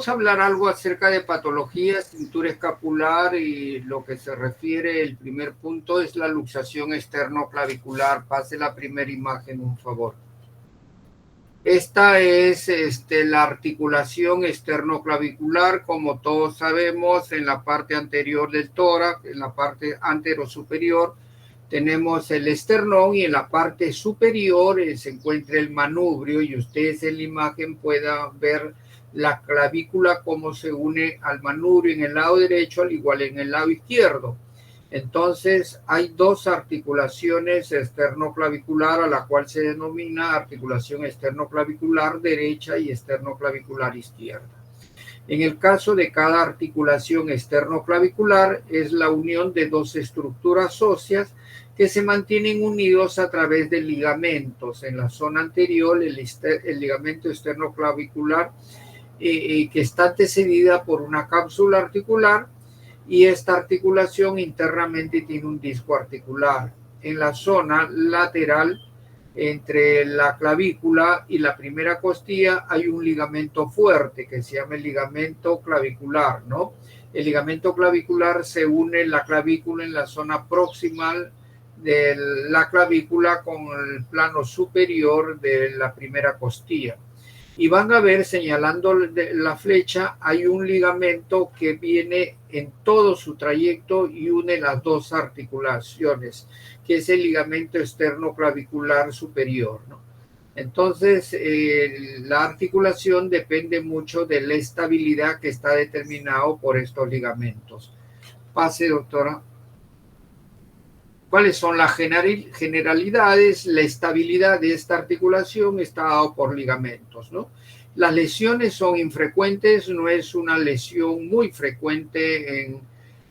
a hablar algo acerca de patología, cintura escapular, y lo que se refiere, el primer punto es la luxación externoclavicular. Pase la primera imagen, un favor. Esta es la articulación externoclavicular, como todos sabemos, en la parte anterior del tórax, en la parte anterosuperior, tenemos el esternón y en la parte superior se encuentra el manubrio, y ustedes en la imagen puedan ver la clavícula cómo se une al manubrio en el lado derecho, al igual en el lado izquierdo. Entonces hay dos articulaciones externoclavicular, a la cual se denomina articulación externoclavicular derecha y externoclavicular izquierda. En el caso de cada articulación externoclavicular es la unión de dos estructuras óseas que se mantienen unidos a través de ligamentos. En la zona anterior, el ligamento externoclavicular que está antecedida por una cápsula articular, y esta articulación internamente tiene un disco articular. En la zona lateral, entre la clavícula y la primera costilla, hay un ligamento fuerte que se llama el ligamento clavicular, ¿no? El ligamento clavicular se une en la clavícula en la zona proximal de la clavícula con el plano superior de la primera costilla. Y van a ver, señalando la flecha, hay un ligamento que viene en todo su trayecto y une las dos articulaciones, que es el ligamento externoclavicular superior, ¿no? Entonces, la articulación depende mucho de la estabilidad que está determinado por estos ligamentos. Pase, doctora. ¿Cuáles son las generalidades? La estabilidad de esta articulación está dado por ligamentos, ¿no? Las lesiones son infrecuentes, no es una lesión muy frecuente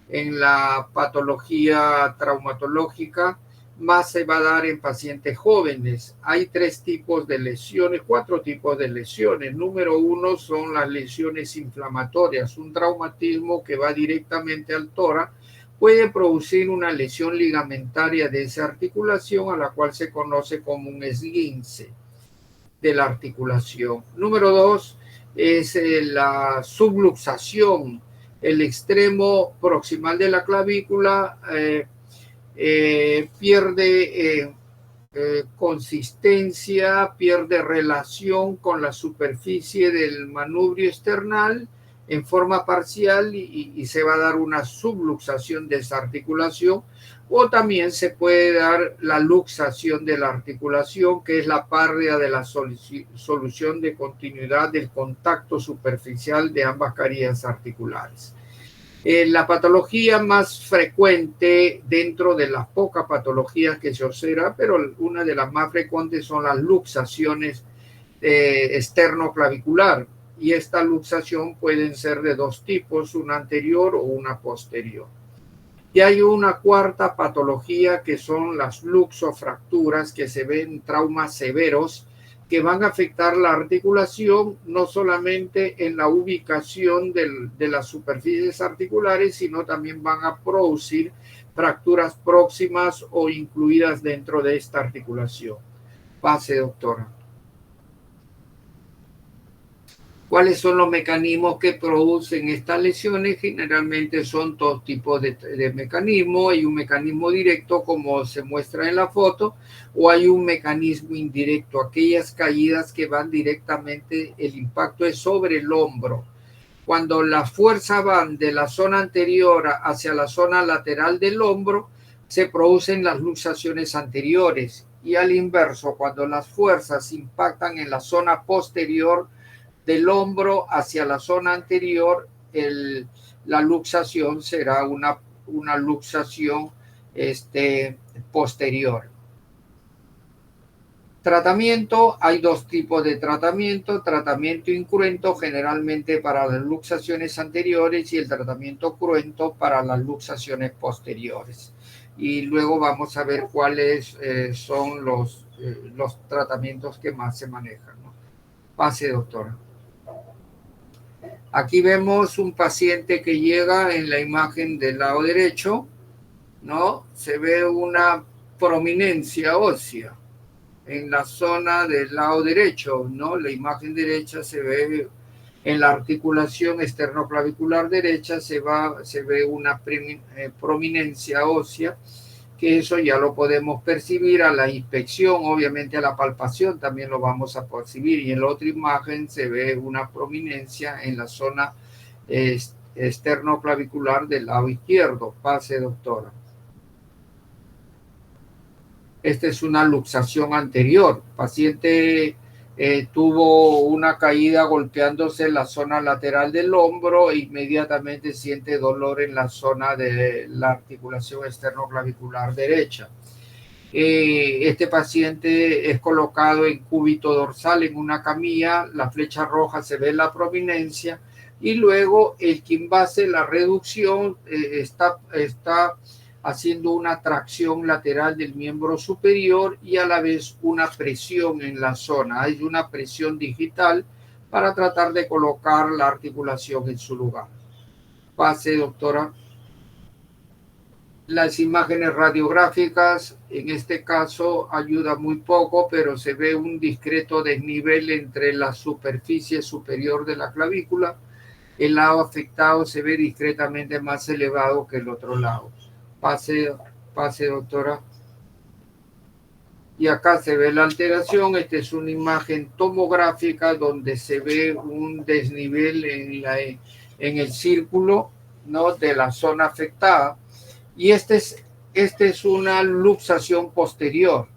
en la patología traumatológica, más se va a dar en pacientes jóvenes. Hay cuatro tipos de lesiones. Número uno son las lesiones inflamatorias, un traumatismo que va directamente al tórax, puede producir una lesión ligamentaria de esa articulación, a la cual se conoce como un esguince de la articulación. Número dos es la subluxación. El extremo proximal de la clavícula pierde consistencia, pierde relación con la superficie del manubrio esternal en forma parcial y se va a dar una subluxación de esa articulación, o también se puede dar la luxación de la articulación, que es la pérdida de la solución de continuidad del contacto superficial de ambas carillas articulares. La patología más frecuente dentro de las pocas patologías que se observa, pero una de las más frecuentes son las luxaciones externoclavicular, y esta luxación pueden ser de dos tipos, una anterior o una posterior. Y hay una cuarta patología que son las luxofracturas, que se ven en traumas severos que van a afectar la articulación no solamente en la ubicación de las superficies articulares, sino también van a producir fracturas próximas o incluidas dentro de esta articulación. Pase, doctora. ¿Cuáles son los mecanismos que producen estas lesiones? Generalmente son dos tipos de mecanismos. Hay un mecanismo directo, como se muestra en la foto, o hay un mecanismo indirecto, aquellas caídas que van directamente, el impacto es sobre el hombro. Cuando las fuerzas van de la zona anterior hacia la zona lateral del hombro, se producen las luxaciones anteriores, y al inverso, cuando las fuerzas impactan en la zona posterior del hombro hacia la zona anterior, la luxación será una luxación posterior. Tratamiento, hay dos tipos de tratamiento: tratamiento incruento, generalmente para las luxaciones anteriores, y el tratamiento cruento para las luxaciones posteriores. Y luego vamos a ver cuáles son los tratamientos que más se manejan, ¿no? Pase, doctora. Aquí vemos un paciente que llega en la imagen del lado derecho, ¿no? Se ve una prominencia ósea en la zona del lado derecho, ¿no? La imagen derecha se ve En la articulación esternoclavicular derecha se ve una prominencia ósea, que eso ya lo podemos percibir a la inspección, obviamente a la palpación también lo vamos a percibir, y en la otra imagen se ve una prominencia en la zona esternoclavicular del lado izquierdo. Pase, doctora. Esta es una luxación anterior. Paciente tuvo una caída golpeándose en la zona lateral del hombro e inmediatamente siente dolor en la zona de la articulación esternoclavicular derecha. Este paciente es colocado en cúbito dorsal en una camilla, la flecha roja se ve en la prominencia y luego el quimbase, la reducción, está haciendo una tracción lateral del miembro superior y a la vez una presión en la zona. Hay una presión digital para tratar de colocar la articulación en su lugar. Pase, doctora. Las imágenes radiográficas, en este caso, ayuda muy poco, pero se ve un discreto desnivel entre la superficie superior de la clavícula. El lado afectado se ve discretamente más elevado que el otro lado. Pase, doctora. Y acá se ve la alteración. Esta es una imagen tomográfica donde se ve un desnivel en el círculo, ¿no?, de la zona afectada. Y esta es una luxación posterior,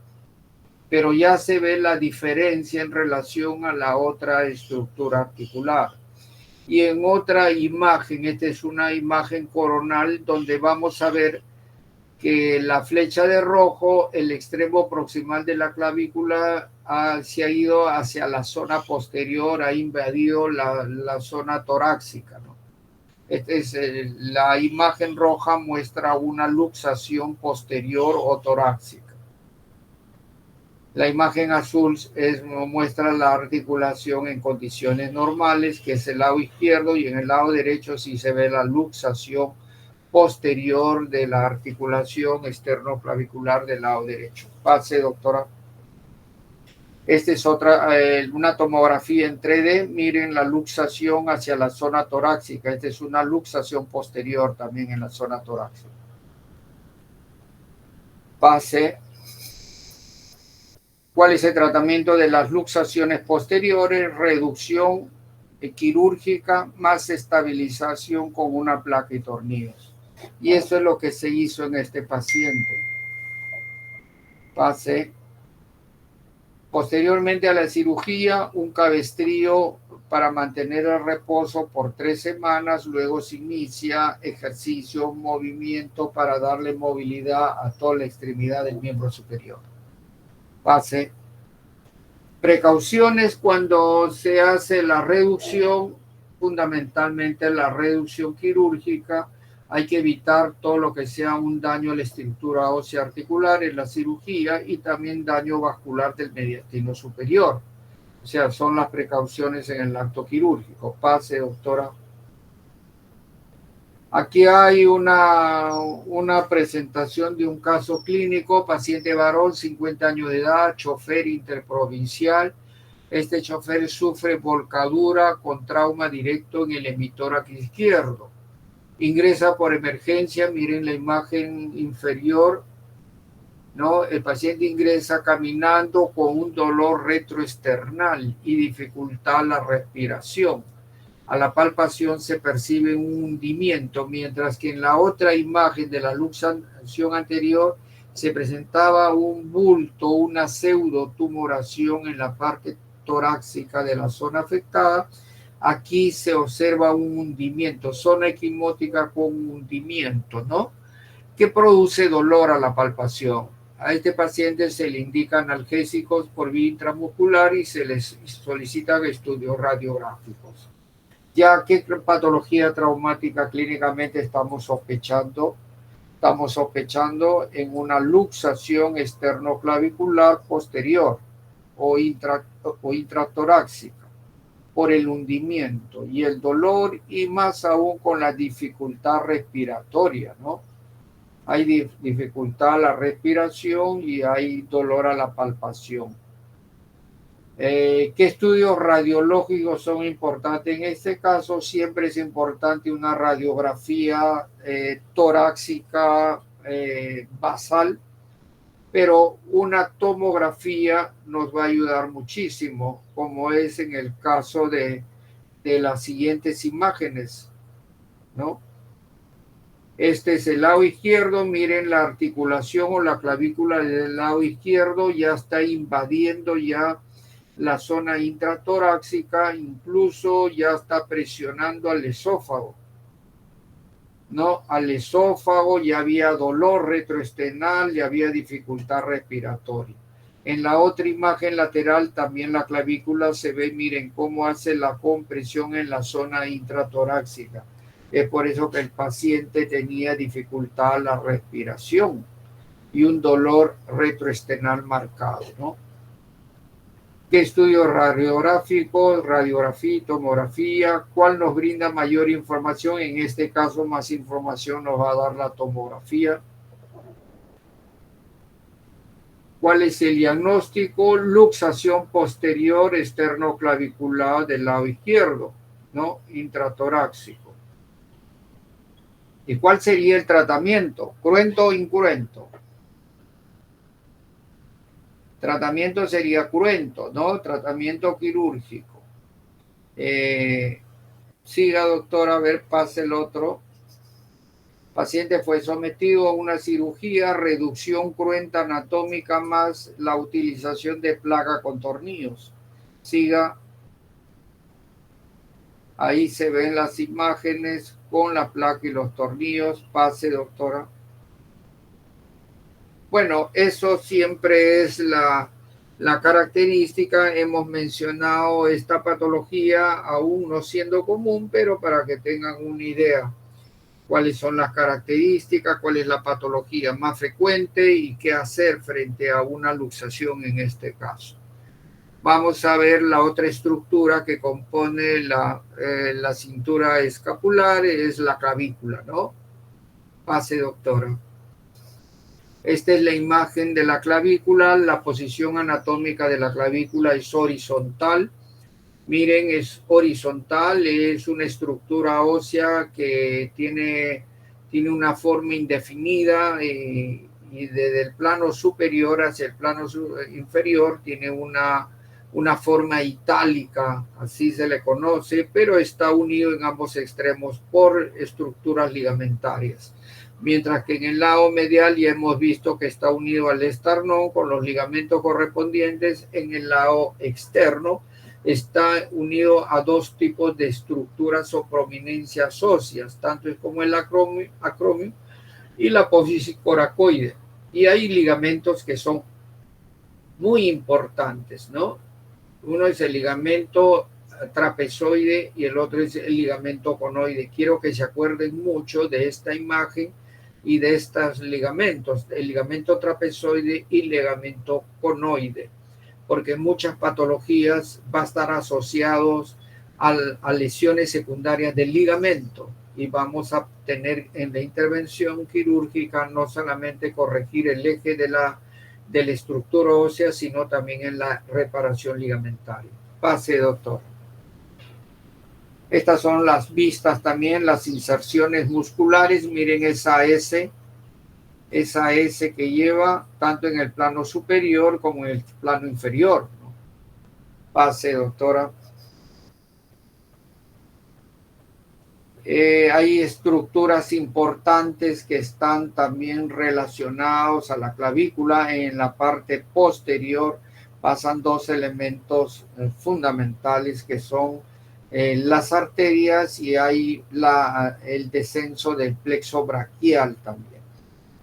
pero ya se ve la diferencia en relación a la otra estructura articular. Y en otra imagen, esta es una imagen coronal donde vamos a ver que la flecha de rojo, el extremo proximal de la clavícula, se ha ido hacia la zona posterior, ha invadido la zona torácica, ¿no? La imagen roja muestra una luxación posterior o torácica. La imagen azul muestra la articulación en condiciones normales, que es el lado izquierdo, y en el lado derecho sí se ve la luxación posterior de la articulación esternoclavicular del lado derecho. Pase, doctora. Esta es una tomografía en 3D. Miren la luxación hacia la zona torácica. Esta es una luxación posterior también en la zona torácica. Pase. ¿Cuál es el tratamiento de las luxaciones posteriores? Reducción quirúrgica más estabilización con una placa y tornillos. Y eso es lo que se hizo en este paciente. Pase. Posteriormente a la cirugía, un cabestrillo para mantener el reposo por 3 semanas. Luego se inicia ejercicio, movimiento para darle movilidad a toda la extremidad del miembro superior. Pase. Precauciones cuando se hace la reducción, fundamentalmente la reducción quirúrgica. Hay que evitar todo lo que sea un daño a la estructura ósea articular en la cirugía y también daño vascular del mediastino superior. O sea, son las precauciones en el acto quirúrgico. Pase, doctora. Aquí hay una presentación de un caso clínico, paciente varón, 50 años de edad, chofer interprovincial. Este chofer sufre volcadura con trauma directo en el hemitórax izquierdo. Ingresa por emergencia, miren la imagen inferior, ¿no? El paciente ingresa caminando con un dolor retroesternal y dificultad la respiración. A la palpación se percibe un hundimiento, mientras que en la otra imagen de la luxación anterior se presentaba un bulto, una pseudotumoración en la parte torácica de la zona afectada. Aquí se observa un hundimiento, zona equimótica con hundimiento, ¿no?, que produce dolor a la palpación. A este paciente se le indican analgésicos por vía intramuscular y se les solicitan estudios radiográficos. ¿Ya qué patología traumática clínicamente estamos sospechando? Estamos sospechando en una luxación esternoclavicular posterior o intratorácica por el hundimiento y el dolor, y más aún con la dificultad respiratoria, ¿no? Hay dificultad a la respiración y hay dolor a la palpación. ¿Qué estudios radiológicos son importantes? En este caso siempre es importante una radiografía torácica basal, pero una tomografía nos va a ayudar muchísimo, como es en el caso de las siguientes imágenes, ¿no? Este es el lado izquierdo, miren la articulación o la clavícula del lado izquierdo ya está invadiendo ya la zona intratorácica, incluso ya está presionando al esófago, ¿no? Al esófago ya había dolor retroesternal, ya había dificultad respiratoria. En la otra imagen lateral también la clavícula se ve, miren cómo hace la compresión en la zona intratorácica. Es por eso que el paciente tenía dificultad a la respiración y un dolor retroesternal marcado, ¿no? ¿Qué estudio radiográfico, radiografía y tomografía? ¿Cuál nos brinda mayor información? En este caso, más información nos va a dar la tomografía. ¿Cuál es el diagnóstico? Luxación posterior esternoclavicular del lado izquierdo, ¿no? Intratorácico. ¿Y cuál sería el tratamiento? ¿Cruento o incruento? Tratamiento sería cruento, ¿no? Tratamiento quirúrgico. Siga, doctora, a ver, pase el otro. Paciente fue sometido a una cirugía, reducción cruenta anatómica más la utilización de placa con tornillos. Siga. Ahí se ven las imágenes con la placa y los tornillos. Pase, doctora. Bueno, eso siempre es la característica. Hemos mencionado esta patología aún no siendo común, pero para que tengan una idea cuáles son las características, cuál es la patología más frecuente y qué hacer frente a una luxación en este caso. Vamos a ver la otra estructura que compone la cintura escapular, es la clavícula, ¿no? Pase, doctora. Esta es la imagen de la clavícula. La posición anatómica de la clavícula es horizontal. Miren, es horizontal, es una estructura ósea que tiene una forma indefinida y desde el plano superior hacia el plano inferior tiene una forma itálica, así se le conoce, pero está unido en ambos extremos por estructuras ligamentarias. Mientras que en el lado medial ya hemos visto que está unido al esternón con los ligamentos correspondientes. En el lado externo está unido a dos tipos de estructuras o prominencias óseas, tanto es como el acromio y la apófisis coracoide. Y hay ligamentos que son muy importantes, ¿no? Uno es el ligamento trapezoide y el otro es el ligamento conoide. Quiero que se acuerden mucho de esta imagen y de estos ligamentos, el ligamento trapezoide y el ligamento conoide, porque en muchas patologías va a estar asociados a lesiones secundarias del ligamento y vamos a tener en la intervención quirúrgica no solamente corregir el eje de la estructura ósea, sino también en la reparación ligamentaria. Pase, doctor. Estas son las vistas también, las inserciones musculares. Miren esa S que lleva tanto en el plano superior como en el plano inferior, ¿no? Pase, doctora. Hay estructuras importantes que están también relacionados a la clavícula. En la parte posterior pasan dos elementos fundamentales que son las arterias y hay el descenso del plexo braquial también.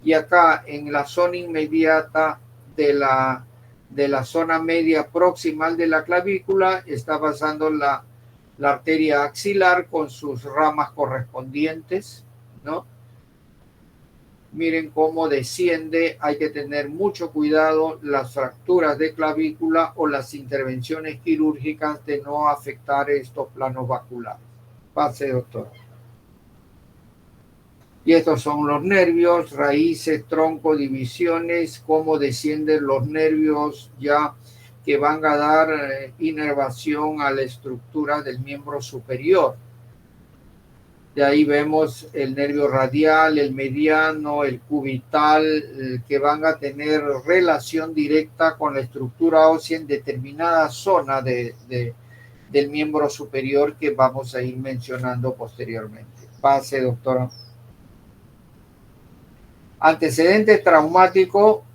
Y acá en la zona inmediata de la zona media proximal de la clavícula está pasando la arteria axilar con sus ramas correspondientes, ¿no? Miren cómo desciende. Hay que tener mucho cuidado las fracturas de clavícula o las intervenciones quirúrgicas de no afectar estos planos vasculares. Pase, doctor. Y estos son los nervios, raíces, tronco, divisiones, cómo descienden los nervios ya que van a dar inervación a la estructura del miembro superior. De ahí vemos el nervio radial, el mediano, el cubital, que van a tener relación directa con la estructura ósea en determinada zona del miembro superior que vamos a ir mencionando posteriormente. Pase, doctora. Antecedente traumático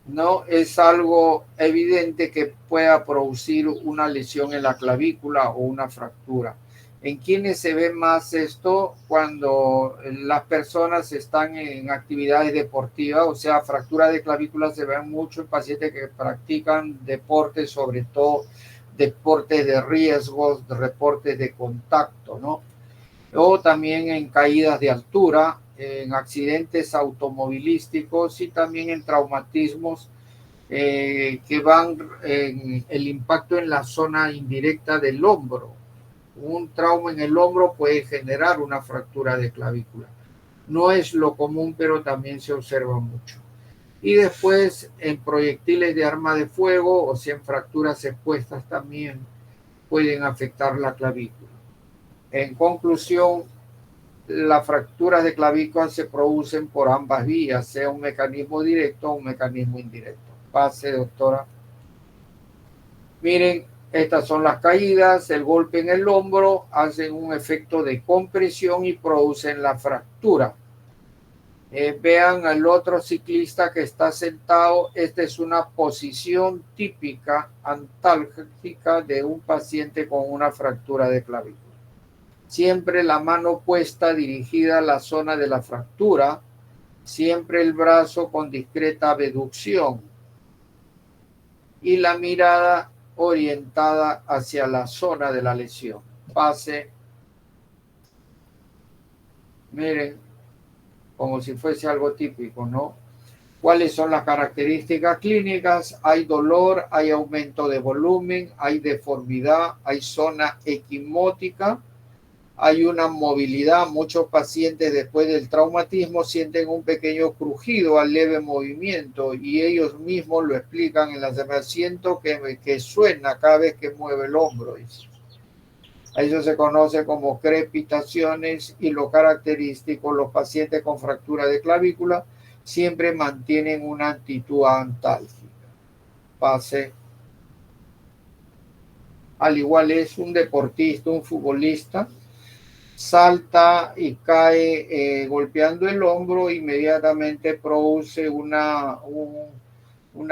no es algo evidente que pueda producir una lesión en la clavícula o una fractura. ¿En quiénes se ve más esto? Cuando las personas están en actividades deportivas, o sea, fracturas de clavícula se ven mucho en pacientes que practican deportes, sobre todo deportes de riesgos, deportes de contacto, ¿no? O también en caídas de altura, en accidentes automovilísticos y también en traumatismos que van en el impacto en la zona indirecta del hombro. Un trauma en el hombro puede generar una fractura de clavícula. No es lo común, pero también se observa mucho. Y después en proyectiles de arma de fuego, o sea, en fracturas expuestas también pueden afectar la clavícula. En conclusión, las fracturas de clavícula se producen por ambas vías, sea un mecanismo directo o un mecanismo indirecto. Pase, doctora. Miren, estas son las caídas, el golpe en el hombro, hacen un efecto de compresión y producen la fractura. Vean al otro ciclista que está sentado. Esta es una posición típica antálgica de un paciente con una fractura de clavícula. Siempre la mano puesta dirigida a la zona de la fractura, siempre el brazo con discreta abducción y la mirada orientada hacia la zona de la lesión. Pase. Miren, como si fuese algo típico, ¿no? ¿Cuáles son las características clínicas? Hay dolor, hay aumento de volumen, hay deformidad, hay zona equimótica, hay una movilidad. Muchos pacientes después del traumatismo sienten un pequeño crujido al leve movimiento y ellos mismos lo explican en la semana. Siento que suena cada vez que mueve el hombro. Eso se conoce como crepitaciones y lo característico, los pacientes con fractura de clavícula siempre mantienen una actitud antálgica. Pase. Al igual es un deportista, un futbolista, salta y cae golpeando el hombro, inmediatamente produce una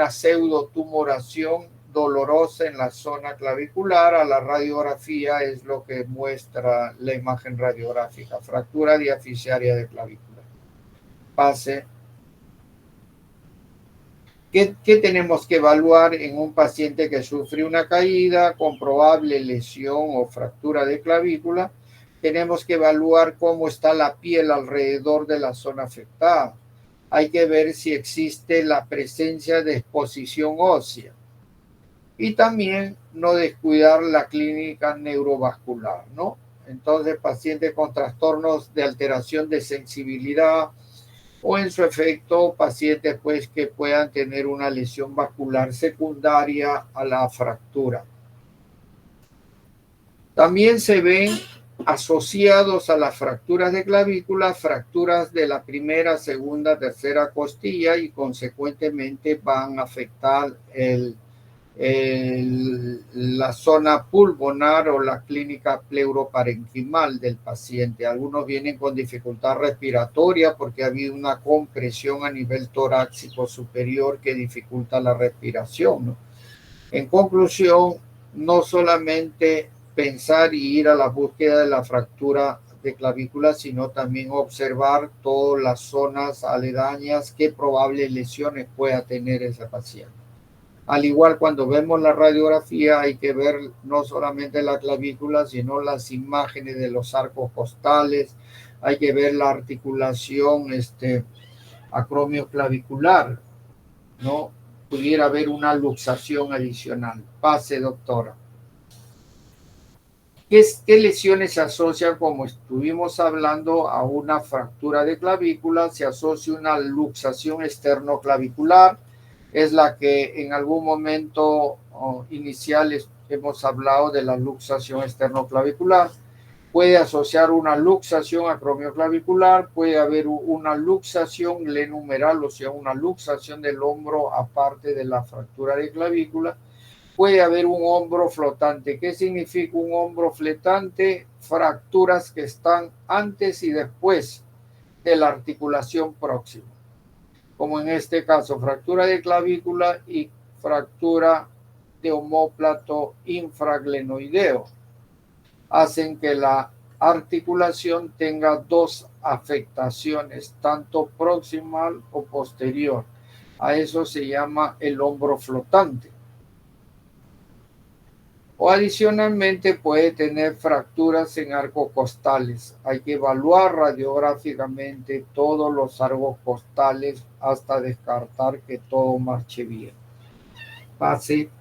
pseudotumoración dolorosa en la zona clavicular. A la radiografía es lo que muestra la imagen radiográfica, fractura diaficiaria de clavícula. Pase. ¿Qué tenemos que evaluar en un paciente que sufre una caída con probable lesión o fractura de clavícula? Tenemos que evaluar cómo está la piel alrededor de la zona afectada. Hay que ver si existe la presencia de exposición ósea. Y también no descuidar la clínica neurovascular, ¿no? Entonces, pacientes con trastornos de alteración de sensibilidad o en su efecto, pacientes pues que puedan tener una lesión vascular secundaria a la fractura. También se ven asociados a las fracturas de clavícula, fracturas de la primera, segunda, tercera costilla y consecuentemente van a afectar la zona pulmonar o la clínica pleuroparenquimal del paciente. Algunos vienen con dificultad respiratoria porque ha habido una compresión a nivel torácico superior que dificulta la respiración, ¿no? En conclusión, no solamente pensar y ir a la búsqueda de la fractura de clavícula, sino también observar todas las zonas aledañas, qué probables lesiones pueda tener ese paciente. Al igual, cuando vemos la radiografía, hay que ver no solamente la clavícula, sino las imágenes de los arcos costales, hay que ver la articulación acromioclavicular, ¿no? Pudiera haber una luxación adicional. Pase, doctora. ¿Qué lesiones se asocian, como estuvimos hablando, a una fractura de clavícula? Se asocia una luxación esternoclavicular, es la que en algún momento inicial hemos hablado de la luxación esternoclavicular. Puede asociar una luxación acromioclavicular, puede haber una luxación glenumeral, o sea, una luxación del hombro aparte de la fractura de clavícula. Puede haber un hombro flotante. ¿Qué significa un hombro flotante? Fracturas que están antes y después de la articulación próxima, como en este caso, fractura de clavícula y fractura de omóplato infraglenoideo. Hacen que la articulación tenga dos afectaciones, tanto proximal o posterior. A eso se llama el hombro flotante. O adicionalmente puede tener fracturas en arcos costales. Hay que evaluar radiográficamente todos los arcos costales hasta descartar que todo marche bien. Pase.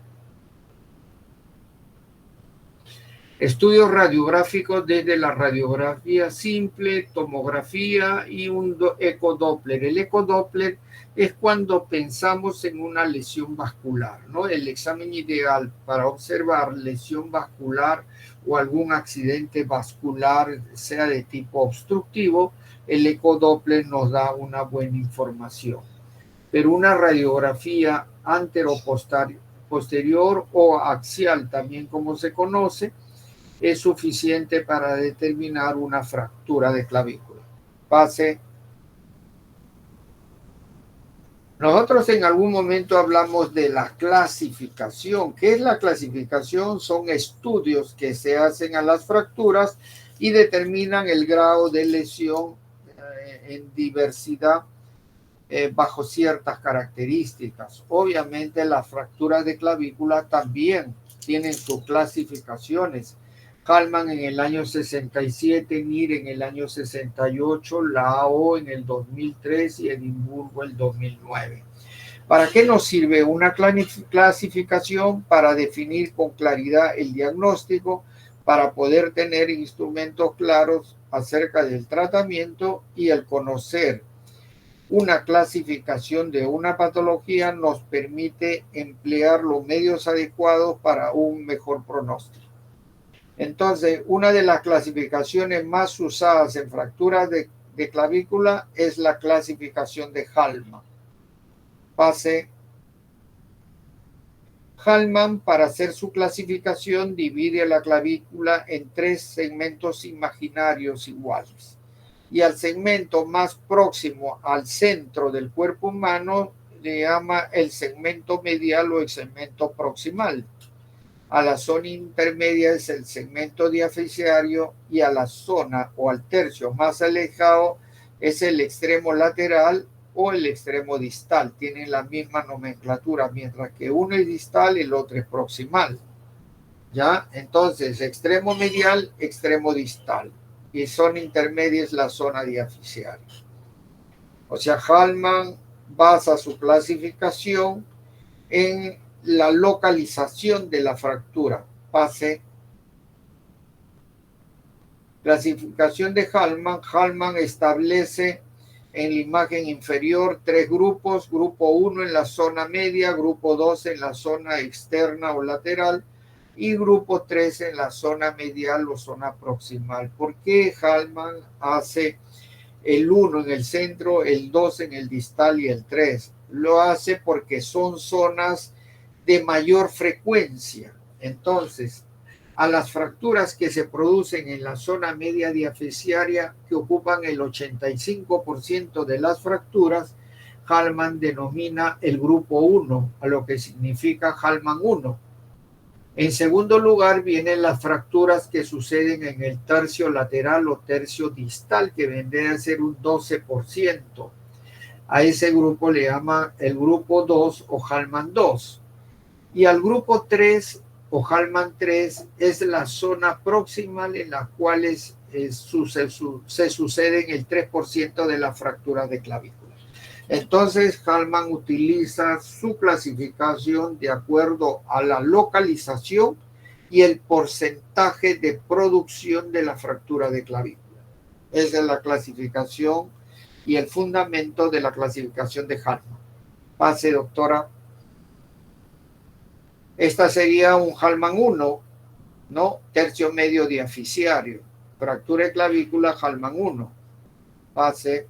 Estudios radiográficos desde la radiografía simple, tomografía y un ecodoppler. El ecodoppler es cuando pensamos en una lesión vascular, ¿no? El examen ideal para observar lesión vascular o algún accidente vascular, sea de tipo obstructivo, el ecodoppler nos da una buena información. Pero una radiografía anteroposterior o axial, también como se conoce, es suficiente para determinar una fractura de clavícula. Pase. Nosotros en algún momento hablamos de la clasificación. ¿Qué es la clasificación? Son estudios que se hacen a las fracturas y determinan el grado de lesión en diversidad bajo ciertas características. Obviamente las fracturas de clavícula también tienen sus clasificaciones. Hallman en el año 67, NIR en el año 68, Lao en el 2003 y Edimburgo el 2009. ¿Para qué nos sirve una clasificación? Para definir con claridad el diagnóstico, para poder tener instrumentos claros acerca del tratamiento, y el conocer una clasificación de una patología nos permite emplear los medios adecuados para un mejor pronóstico. Entonces, una de las clasificaciones más usadas en fracturas de clavícula es la clasificación de Hallman. Pase. Hallman, para hacer su clasificación, divide la clavícula en 3 segmentos imaginarios iguales. Y al segmento más próximo al centro del cuerpo humano le llama el segmento medial o el segmento proximal. A la zona intermedia es el segmento diafisiario y a la zona o al tercio más alejado es el extremo lateral o el extremo distal. Tienen la misma nomenclatura, mientras que uno es distal y el otro es proximal. ¿Ya? Entonces, extremo medial, extremo distal. Y zona intermedia es la zona diafisiaria. O sea, Hallman basa su clasificación en la localización de la fractura. Pase. Clasificación de Hallman. Hallman establece en la imagen inferior 3 grupos. Grupo 1 en la zona media, grupo 2 en la zona externa o lateral y grupo 3 en la zona medial o zona proximal. ¿Por qué Hallman hace el 1 en el centro, el 2 en el distal y el 3? Lo hace porque son zonas de mayor frecuencia. Entonces, a las fracturas que se producen en la zona media diafisiaria, que ocupan el 85% de las fracturas, Hallman denomina el grupo 1, a lo que significa Hallman 1. En segundo lugar vienen las fracturas que suceden en el tercio lateral o tercio distal, que vendría a ser un 12%. A ese grupo le llama el grupo 2 o Hallman 2. Y al grupo 3 o Hallman 3 es la zona proximal en la cual se suceden el 3% de las fracturas de clavícula. Entonces, Hallman utiliza su clasificación de acuerdo a la localización y el porcentaje de producción de la fractura de clavícula. Esa es la clasificación y el fundamento de la clasificación de Hallman. Pase, doctora. Esta sería un Hallman 1, ¿no? Tercio medio diaficiario. Fractura de clavícula, Hallman 1. Pase.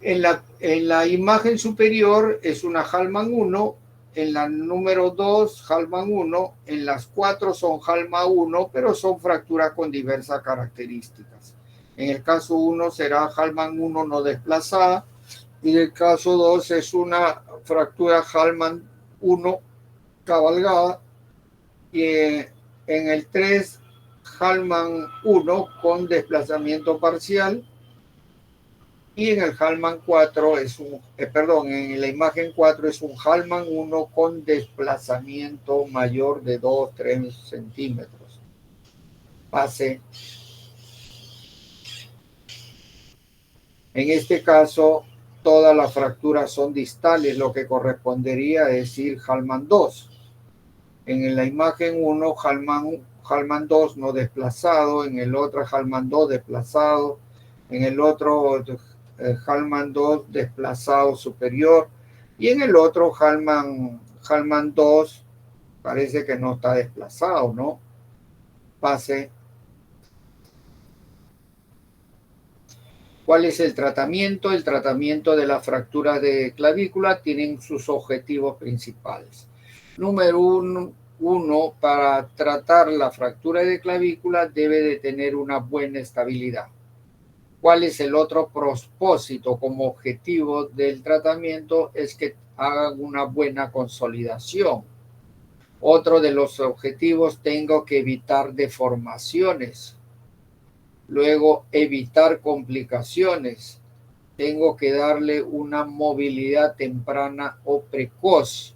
En la imagen superior es una Hallman 1, en la número 2, Hallman 1, en las 4 son Hallman 1, pero son fracturas con diversas características. En el caso 1 será Hallman 1 no desplazada, y en el caso 2 es una fractura Hallman 1 cabalgada, y en el 3, Hallman 1 con desplazamiento parcial, y en el Hallman 4 es en la imagen 4 es un Hallman 1 con desplazamiento mayor de 2-3 centímetros. Pase. En este caso, todas las fracturas son distales, lo que correspondería a decir Hallman 2. En la imagen 1, Hallman 2 no desplazado, en el otro Hallman 2 desplazado, en el otro Hallman 2 desplazado superior, y en el otro Hallman 2 parece que no está desplazado, ¿no? Pase. ¿Cuál es el tratamiento? El tratamiento de las fracturas de clavícula tienen sus objetivos principales. Número uno, para tratar la fractura de clavícula debe de tener una buena estabilidad. ¿Cuál es el otro propósito como objetivo del tratamiento? Es que hagan una buena consolidación. Otro de los objetivos, tengo que evitar deformaciones. Luego, evitar complicaciones. Tengo que darle una movilidad temprana o precoz.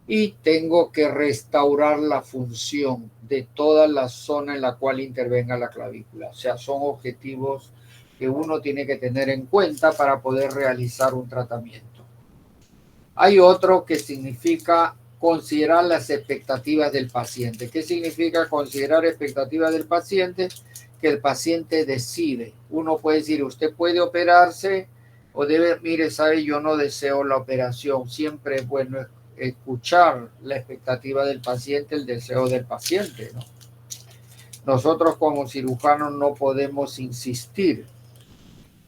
Y tengo que restaurar la función de toda la zona en la cual intervenga la clavícula. O sea, son objetivos que uno tiene que tener en cuenta para poder realizar un tratamiento. Hay otro que significa considerar las expectativas del paciente. ¿Qué significa considerar expectativas del paciente? Que el paciente decide. Uno puede decir, usted puede operarse o debe, mire, sabe, yo no deseo la operación. Siempre es bueno escuchar la expectativa del paciente, el deseo del paciente, ¿no? Nosotros como cirujanos no podemos insistir.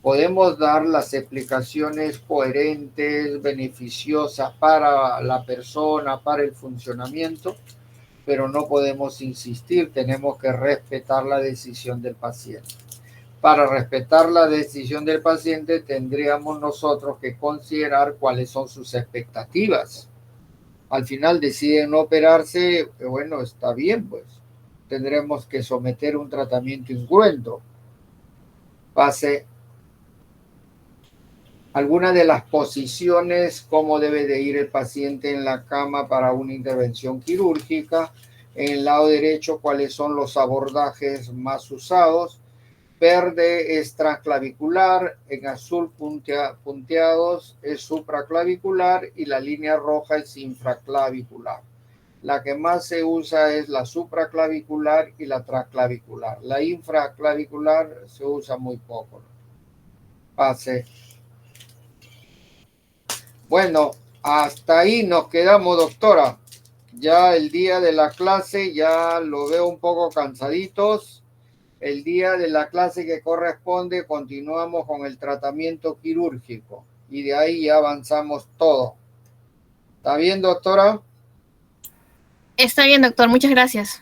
Podemos dar las explicaciones coherentes, beneficiosas para la persona, para el funcionamiento, pero no podemos insistir, tenemos que respetar la decisión del paciente. Para respetar la decisión del paciente, tendríamos nosotros que considerar cuáles son sus expectativas. Al final deciden no operarse, bueno, está bien, pues tendremos que someter un tratamiento incruento. Pase. Algunas de las posiciones, cómo debe de ir el paciente en la cama para una intervención quirúrgica. En el lado derecho, cuáles son los abordajes más usados. Verde es transclavicular, en azul punteados es supraclavicular y la línea roja es infraclavicular. La que más se usa es la supraclavicular y la transclavicular. La infraclavicular se usa muy poco. Pase. Bueno, hasta ahí nos quedamos, doctora. Ya el día de la clase ya lo veo un poco cansaditos. El día de la clase que corresponde continuamos con el tratamiento quirúrgico y de ahí ya avanzamos todo. ¿Está bien, doctora? Está bien, doctor. Muchas gracias.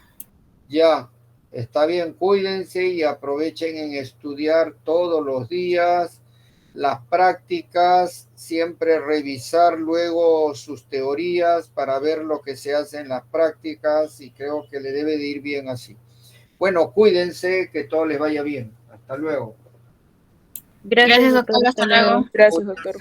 Ya, está bien. Cuídense y aprovechen en estudiar todos los días las prácticas, siempre revisar luego sus teorías para ver lo que se hace en las prácticas y creo que le debe de ir bien así. Bueno, cuídense, que todo les vaya bien. Hasta luego. Gracias, doctor. Hasta luego. Gracias, doctor.